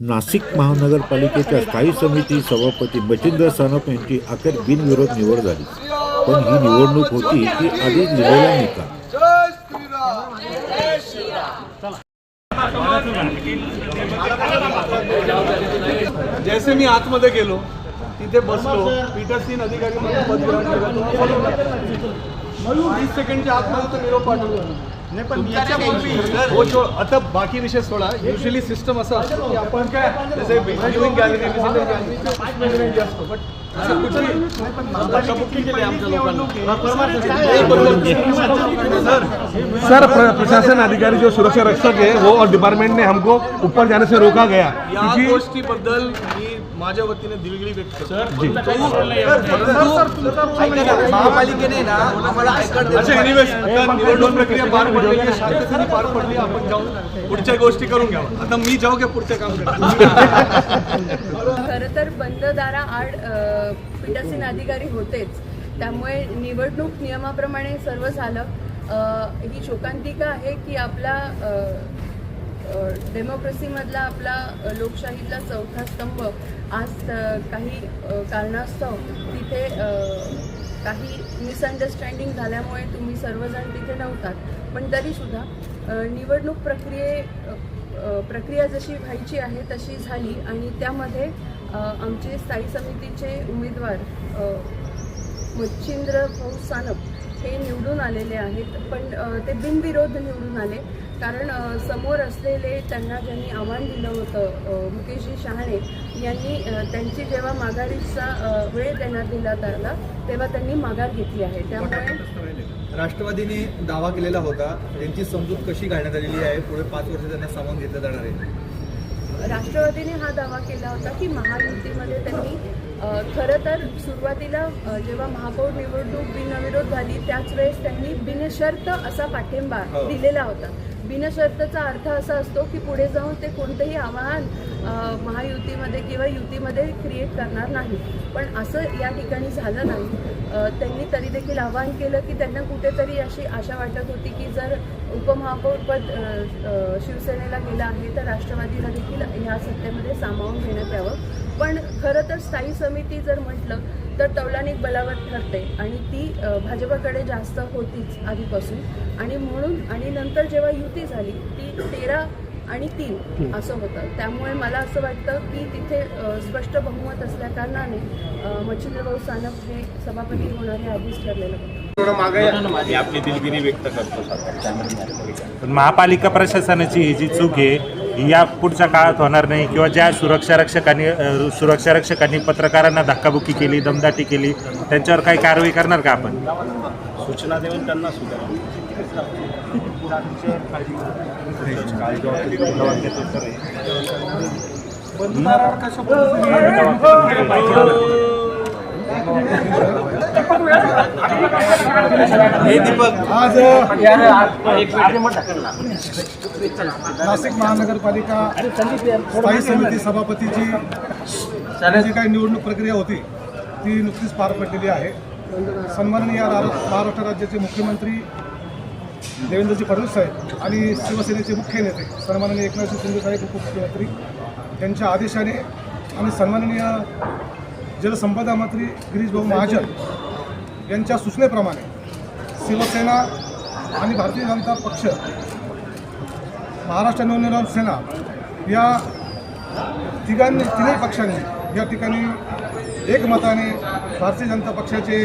नाशिक महानगरपालिकेच्या स्थायी समिती सभापती मच्छिंद्र सानप यांची अखेर बिनविरोध निवड झाली. पण ही निवडणूक होती की आधीच दिलेला निकाल. जैसे मी आतमध्ये गेलो तिथे बसलो, पीठासीन अधिकारी म्हणून पद ग्रहण केलं. 20 सेकंडच्या आतमध्ये तर निरोप पाठवला नाही. पण याच्यापूर्वी आता बाकी विषय सोडा. युजली सिस्टम असं असतं की आपण काय जसे व्ह्यूइंग गॅलरी असतो, बट सर प्रशासन अधिकारी जो सुरक्षा रक्षक है वो और डिपार्टमेंट ने हमको ऊपर जाने से रोका गया. या गोष्टीबद्दल मी माझ्या वतीने दिलगिरी व्यक्त करतो. महापालिकेने ना आम्हाला अच्छा एनिवेज आता निवडणूक प्रक्रिया पार पडली, शांततेने पार पडली. आपण जाऊन पुढच्या गोष्टी करून घ्यावं. आता मी जाऊ का पुढचं काम खरं तर बंद दाराआड पीठासीन अधिकारी होतेच, त्यामुळे निवडणूक नियमाप्रमाणे सर्व झालं. ही शोकांतिका आहे की आपला डेमोक्रेसीमधला आपला लोकशाहीतला चौथा स्तंभ आज काही कारणास्तव तिथे काही मिसअंडरस्टँडिंग झाल्यामुळे तुम्ही सर्वजण तिथे नव्हतात. पण तरीसुद्धा निवडणूक प्रक्रिया जशी व्हायची आहे तशी झाली आणि त्यामध्ये आमचे स्थायी समितीचे उमेदवार मच्छिंद्र भाऊ सानप हे निवडून आलेले आहेत. पण ते बिनविरोध निवडून आले, कारण समोर असलेले त्यांना ज्यांनी आव्हान दिलं होतं मुकेशजी शहाणे यांनी त्यांची जेव्हा माघारीचा वेळ देण्यात दिला त्याला तेव्हा त्यांनी माघार घेतली आहे. त्यामुळे राष्ट्रवादीने दावा केलेला होता, त्यांची समजूत कशी घालण्यात आलेली आहे, पुढे 5 वर्ष त्यांना सामावून घेतलं जाणार आहे. राष्ट्रवादीने हा दावा केला होता की महायुतीमध्ये त्यांनी खरं तर सुरुवातीला जेव्हा महापौर निवडणूक बिनविरोध झाली त्याच वेळेस त्यांनी बिनशर्त असा पाठिंबा दिलेला होता. बिनशर्तचा अर्थ असा असतो की पुढे जाऊन ते कोणतेही आव्हान महायुतीमध्ये किंवा युतीमध्ये क्रिएट करणार नाही. पण असं या ठिकाणी झालं नाही. त्यांनी तरी देखील आवाहन केलं की त्यांना कुठेतरी अशी आशा वाटत होती की जर उपमहापौरपद शिवसेनेला गेलं आहे तर राष्ट्रवादीला देखील ह्या सत्तेमध्ये सामावून घेण्यात यावं. पण खरं तर स्थायी समिती जर म्हटलं तर तौलानिक बलावत ठरते आणि ती भाजपकडे जास्त होतीच आधीपासून. आणि म्हणून आणि नंतर जेव्हा युती झाली ती 13 आणि 3 असं होतं. त्यामुळे मला असं वाटतं की तिथे स्पष्ट बहुमत असल्या कारणाने मच्छिंद्रभाऊ सानप हे सभापती होणार हे आधीच ठरलेलं होतं. मी आपली दिलगिरी व्यक्त करतो. पण महापालिका प्रशासनाची ही जी चूक आहे ही या पुढच्या काळात होणार नाही. किंवा ज्या सुरक्षा रक्षकांनी पत्रकारांना धक्काबुक्की केली, दमदाटी केली, त्यांच्यावर काही कारवाई करणार का आपण? सूचना देऊन त्यांना आज नाशिक महानगरपालिका स्थायी समिती सभापतीची जी काही निवडणूक प्रक्रिया होती ती नुकतीच पार पडलेली आहे. सन्माननीय महाराष्ट्र राज्याचे मुख्यमंत्री देवेंद्रजी फडणवीस साहेब आणि शिवसेनेचे मुख्य नेते सन्माननीय एकनाथ शिंदे साहेब उपमुख्यमंत्री यांच्या आदेशाने आणि सन्माननीय जलसंपदा मंत्री गिरीश भाऊ महाजन यांच्या सूचनेप्रमाणे शिवसेना आणि भारतीय जनता पक्ष, महाराष्ट्र नवनिर्माण सेना या तिन्ही पक्षांनी या ठिकाणी एकमताने भारतीय जनता पक्षाचे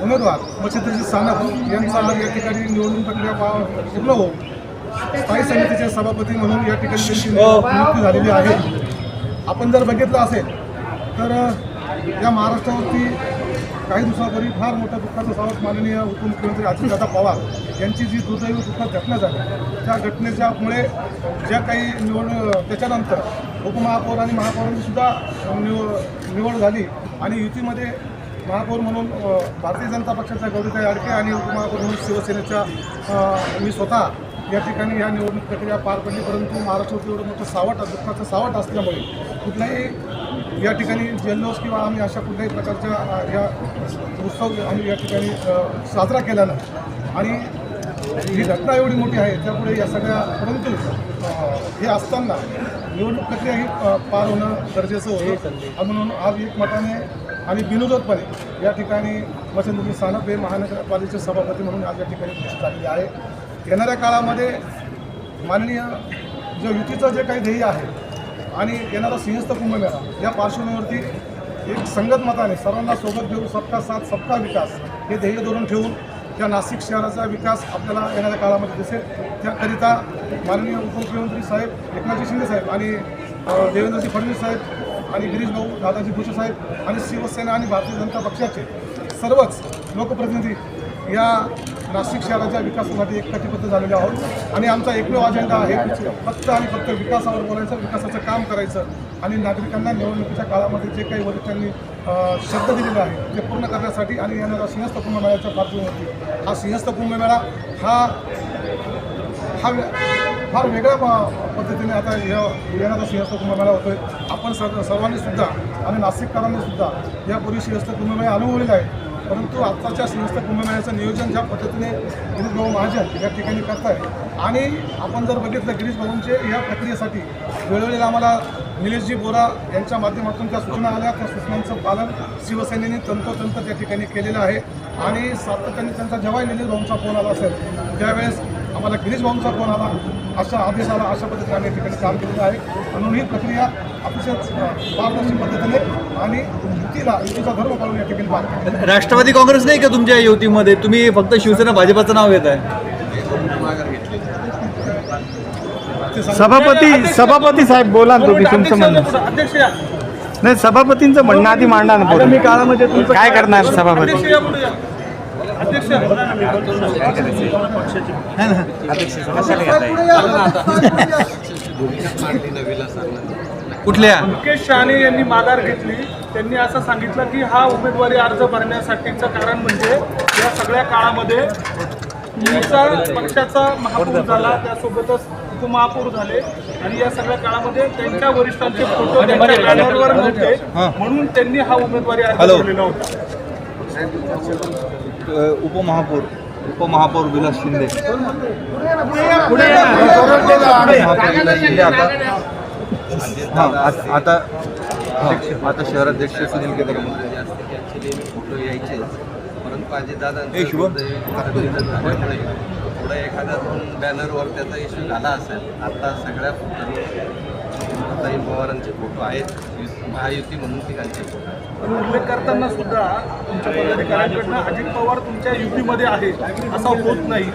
उमेदवार मच्छिंद्रजी सानप यांचा या ठिकाणी निवडणूक प्रक्रिया पूर्ण होऊन स्थायी समितीचे सभापती म्हणून या ठिकाणी त्यांची नियुक्ती झालेली आहे. आपण जर बघितलं असेल तर या महाराष्ट्रावरती काही दिवसापूर्वी फार मोठा दुःखाचा सावट माननीय उपमुख्यमंत्री अजितदादा पवार यांची जी दुर्दैवी दुःखद घटना झाली त्या घटनेच्यामुळे ज्या काही त्याच्यानंतर उपमहापौर आणि महापौरांची सुद्धा निवड झाली आणि युतीमध्ये महापौर म्हणून भारतीय जनता पक्षाच्या गौरीताई आडके आणि उपमहापौर म्हणून शिवसेनेच्या मी स्वतः या ठिकाणी या निवडणूक प्रक्रिया पार पडली. परंतु महाराष्ट्रात एवढं मोठं सावट दुःखाचं सावट असल्यामुळे कुठल्याही या ठिकाणी जल्लोष किंवा आम्ही अशा कुठल्याही प्रकारच्या या उत्सव आम्ही या ठिकाणी साजरा केला नाही. आणि ही घटना एवढी मोठी आहे त्यापुढे या सगळ्या, परंतु हे असताना निवडणूक प्रक्रिया ही पार होणं गरजेचं होतं आणि म्हणून आज एकमताने आणि बिनविरोधपणे या ठिकाणी मच्छिंद्रजी सानप हे महानगरपालिकेचे सभापती म्हणून आज या ठिकाणी निश्चित झालेले आहे. येणाऱ्या काळामध्ये माननीय जो युतीचं जे काही ध्येय आहे आणि येणारा सिंहस्थ कुंभमेळा या पार्श्वभूमीवरती एक संगत मताने सर्वांना सोबत घेऊन सबका साथ सबका विकास हे ध्येय धरून ठेवून या नाशिक शहराचा विकास आपल्याला येणाऱ्या काळामध्ये दिसेल. त्याकरिता माननीय उपमुख्यमंत्री साहेब एकनाथजी शिंदे साहेब आणि देवेंद्रजी फडणवीस साहेब आणि गिरीश भाऊ दादाजी भुसे साहेब आणि शिवसेना आणि भारतीय जनता पक्षाचे सर्वच लोकप्रतिनिधी या नाशिक शहराच्या विकासासाठी एकत्रित झालेले आहोत आणि आमचा एकमेव अजेंडा आहे फक्त आणि फक्त विकासावर बोलायचं, विकासाचं काम करायचं आणि नागरिकांना निवडणुकीच्या काळामध्ये जे काही वरिष्ठांनी शब्द दिलेला आहे ते पूर्ण करण्यासाठी आणि येणारा सिंहस्थ कुंभमेळ्याच्या पार्श्वभूमीवरती हा सिंहस्थ कुंभमेळा हा फार वेगळ्या पद्धतीने आता येणारा सिंहस्थ कुंभमेळा होतोय. आपण सर्वांनी सुद्धा आणि नाशिककरांनी सुद्धा यापूर्वी सिंहस्थ कुंभमेळा अनुभवलेला आहे, परंतु आत्ताच्या सिंहस्थ कुंभमेळ्याचं नियोजन ज्या पद्धतीने गिरीश भाऊ महाजन या ठिकाणी करताय आणि आपण जर बघितलं गिरीश भाऊंचे या प्रक्रियेसाठी वेळोवेळी आम्हाला निलेशजी बोरा यांच्या माध्यमातून त्या सूचना आल्या, त्या सूचनांचं पालन शिवसेनेने तंतोतंत त्या ठिकाणी केलेलं आहे आणि सातत्याने त्यांचा जेव्हाही निलेश भाऊंचा फोन आला असेल त्यावेळेस आम्हाला गिरीश भाऊंचा फोन आला, अशा आदेश आला, अशा पद्धतीने आम्ही या ठिकाणी काम केलेलं आहे. म्हणून ही प्रक्रिया अतिशय पारदर्शी पद्धतीने आणि युतीचा धर्म पाळून या ठिकाणी पार पडली. राष्ट्रवादी काँग्रेस नाही का तुमच्या युतीमध्ये? तुम्ही फक्त शिवसेना भाजपाचं नाव घेत आहे. सभापती साहेब बोला ना तुम्ही तुमचं म्हणणं. नाही, सभापतींचं म्हणणं आधी मांडा ना. आगामी काळामध्ये तुमचं काय करणार सभापती? कुठल्या? मुकेश शहाणे यांनी माघार घेतली. त्यांनी असं सांगितलं की हा उमेदवारी अर्ज भरण्यासाठीचं कारण म्हणजे या सगळ्या काळामध्ये तुमचा पक्षाचा महापौर झाला, त्यासोबतच उपमहापौर झाले आणि या सगळ्या काळामध्ये त्यांच्या वरिष्ठांचे फोटो त्यांच्या बॅनरवर नव्हते म्हणून त्यांनी हा उमेदवारी अर्ज भरलेला होता. उपमहापौर विलास शिंदे. आता शहराध्यक्ष सुनील केदार फोटो यायचे, परंतु अजितदादांचं झाल्यामुळे थोडं एखाद्या दोन बॅनरवर त्याचा इश्यू झाला असेल. आता सगळ्या ताई पवारांचे फोटो आहेत, महायुती म्हणून तिघांचे फोटो आहेत. पण उल्लेख करताना सुद्धा तुमच्या पदाधिकाऱ्यांकडनं अजित पवार तुमच्या युतीमध्ये आहे असा होत नाही.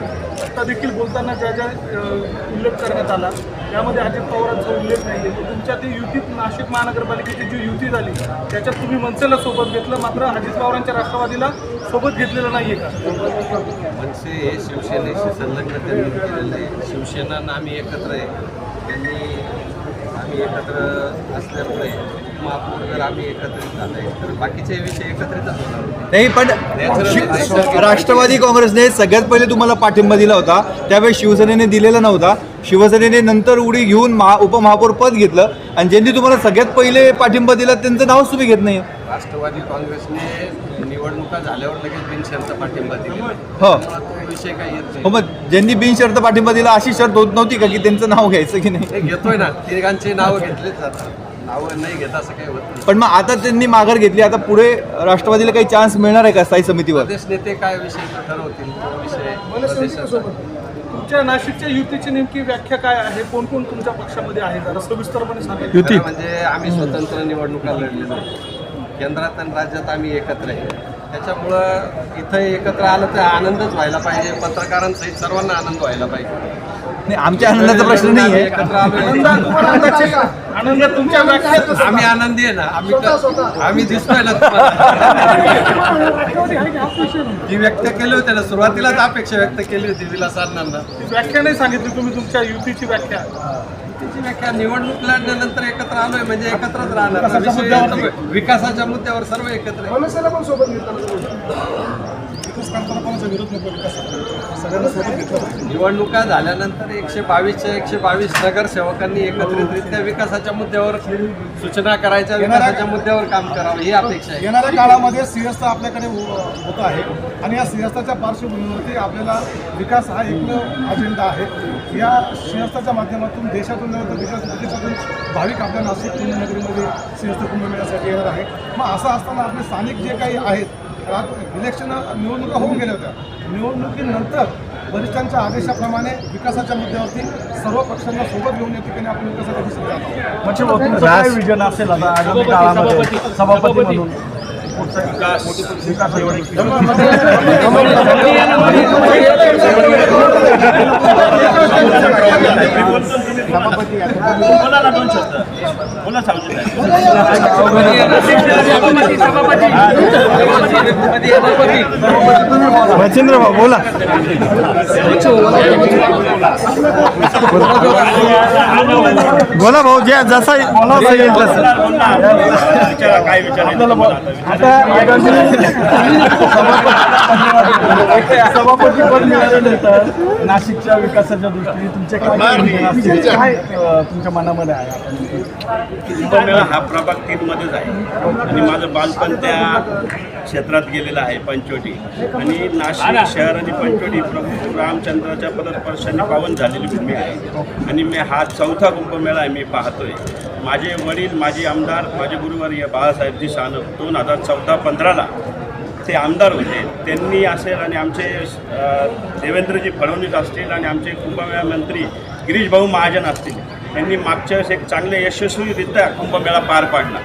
आता देखील बोलताना ज्या ज्या उल्लेख करण्यात आला त्यामध्ये अजित पवारांचा उल्लेख नाही आहे. तुमच्या ती युतीत नाशिक महानगरपालिकेची जी युती झाली त्याच्यात तुम्ही मनसेला सोबत घेतलं, मात्र अजित पवारांच्या राष्ट्रवादीला सोबत घेतलेलं नाही आहे का? मनसे हे शिवसेनेशी संलग्न त्यांनी केलेलं आहे. शिवसेना आम्ही एकत्र आहे, त्यांनी आम्ही एकत्र असल्यामुळे महापौर जर आम्ही एकत्रित झाले तर बाकीचे विषय एकत्रितच होणार नाही. पण राष्ट्रवादी काँग्रेसने सगळ्यात पहिले तुम्हाला पाठिंबा दिला होता, त्यावेळेस शिवसेनेने दिलेला नव्हता. शिवसेनेने नंतर उडी घेऊन उपमहापौर पद घेतलं आणि ज्यांनी तुम्हाला सगळ्यात पहिले पाठिंबा दिला त्यांचं नावच तुम्ही घेत नाही. राष्ट्रवादी काँग्रेसने निवडणुका झाल्यावर लगेच बिनशर्त पाठिंबा दिला. हो, तो विषय काही येत हो. मग ज्यांनी बिनशर्त पाठिंबा दिला अशी शर्त होत नव्हती का की त्यांचं नाव घ्यायचं की नाही? नाही. घेतोय ना, तिघांची नावं घेतलीच जातात, नावं नाही घेता असं काही होत नाही. पण मग आता त्यांनी माघार घेतली, आता पुढे राष्ट्रवादीला काही चान्स मिळणार आहे का स्थायी समितीवर? प्रदेश नेते काय विषय ठरवतील तो विषय प्रदेशाचा. तुमच्या नाशिकच्या युतीची नेमकी व्याख्या काय आहे? कोण कोण तुमच्या पक्षामध्ये आहे जरा सविस्तरपणे सांगा. खरं म्हणजे आम्ही स्वतंत्र निवडणुका लढलेलो, केंद्रात आणि राज्यात आम्ही एकत्र आहे. त्याच्यामुळं इथं एकत्र आलं तर आनंदच व्हायला पाहिजे, पत्रकारांसहित सर्वांना आनंद व्हायला पाहिजे. नाही, आमच्या आनंदाचा प्रश्न नाही आहे. एकत्र आलो, आनंद तुमच्या व्याख्यात आम्ही आनंदी आहे ना, आम्ही दिसतोय ना जी व्यक्त केली होती ना, सुरुवातीलाच अपेक्षा व्यक्त केली होती विलासांना. व्याख्या नाही सांगितली तुम्ही तुमच्या युतीची व्याख्या. युतीची व्याख्या निवडणूक लढल्यानंतर एकत्र आलोय म्हणजे एकत्रच राहणार. विकासाच्या मुद्द्यावर सर्व एकत्र आहे. मनसेला पण सोबत घेतलं. ऑफिस काढताना कोणाचा विरोध नको विकासाला. सगळ्यांना सोबत घेतलं पाहिजे. निवडणुका झाल्यानंतर 122च्या 122 नगरसेवकांनी एकत्रितरित्या विकासाच्या मुद्द्यावर सूचना करायच्या, विकासाच्या मुद्द्यावर काम करावं ही अपेक्षा आहे. येणाऱ्या काळामध्ये सिंहस्थ आपल्याकडे होत आहे आणि या सिंहस्थाच्या पार्श्वभूमीवरती आपल्याला विकास हा एकमेव अजेंडा आहे. या सिंहस्थाच्या माध्यमातून देशातून नव्हे तर विदेशातून भाविक आपल्या नाशिक पुण्यनगरीमध्ये सिंहस्थ कुंभमेळ्यासाठी येणार आहे. मग असं असताना आपले स्थानिक जे काही आहेत, इलेक्शन निवडणुका होऊन गेल्या होत्या. निवडणुकीनंतर वरिष्ठांच्या आदेशाप्रमाणे विकासाच्या मुद्द्यावरती सर्व पक्षांना सोबत घेऊन या ठिकाणी आपण विकासाच्या दिशेने जात आहोत. म्हणजे तुमचं काय विजन असेल आता आगामी काळामध्ये सभापती म्हणून मच्छिंद्र भाऊ बोला. बोला भाऊ, जे जसा बोलावं येईल तसं. सभापती पद मिळाल्यानंतर नाशिकच्या विकासाच्या दृष्टीने तुमचे काय विजन असतील? काय तुमच्या मनामध्ये आहे? कुंभमेळा हा प्रभाग 3 मध्येच आहे आणि माझं बालपण त्या क्षेत्रात गेलेलं आहे, पंचवटी. आणि नाशिक शहर आणि पंचवटी प्रभू रामचंद्राच्या पदस्पर्शाने पावन झालेली भूमी आहे आणि मी हा 4था कुंभमेळा आहे मी पाहतोय. माझे वडील माजी आमदार माझे गुरुवर्य बाळासाहेबजी सानप 2014-15ला ते आमदार होते. त्यांनी असेल आणि आमचे देवेंद्रजी फडणवीस असतील आणि आमचे कुंभमेळा मंत्री गिरीश भाऊ महाजन असतील, त्यांनी मागच्या वेळेस एक चांगले यशस्वीरित्या कुंभमेळा पार पाडला.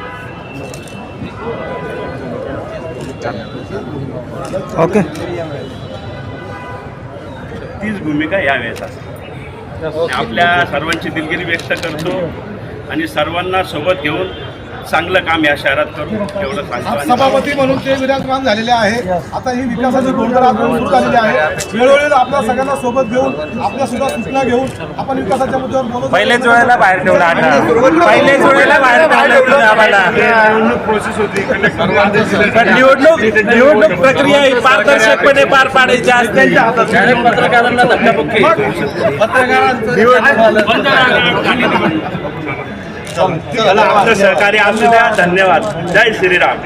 ओके. तीच भूमिका यावेळेस असते. आपल्या सर्वांची दिलगिरी व्यक्त करतो आणि सर्वांना सोबत घेऊन चांगलं काम या शहरात करू एवढं सांगतो. सभापती म्हणून ते विराजमान झालेले आहे. आता ही विकासाची धोरणं आपण सुरू झालेली आहे. वेळोवेळी आपल्या सगळ्यांना सोबत घेऊन आपल्या सुद्धा सूचना घेऊन आपण विकासाच्या मुद्द्यावर बोलत पहिल्याच वेळेला बाहेर ठेवला आता. पहिल्याच वेळेला बाहेर ठेवलं आम्हाला. पण निवडणूक प्रक्रिया ही पारदर्शकपणे पार पाडायची असते. पत्रकारांना धक्काबुक्की सहकार्य असू द्या. धन्यवाद. जय श्रीराम.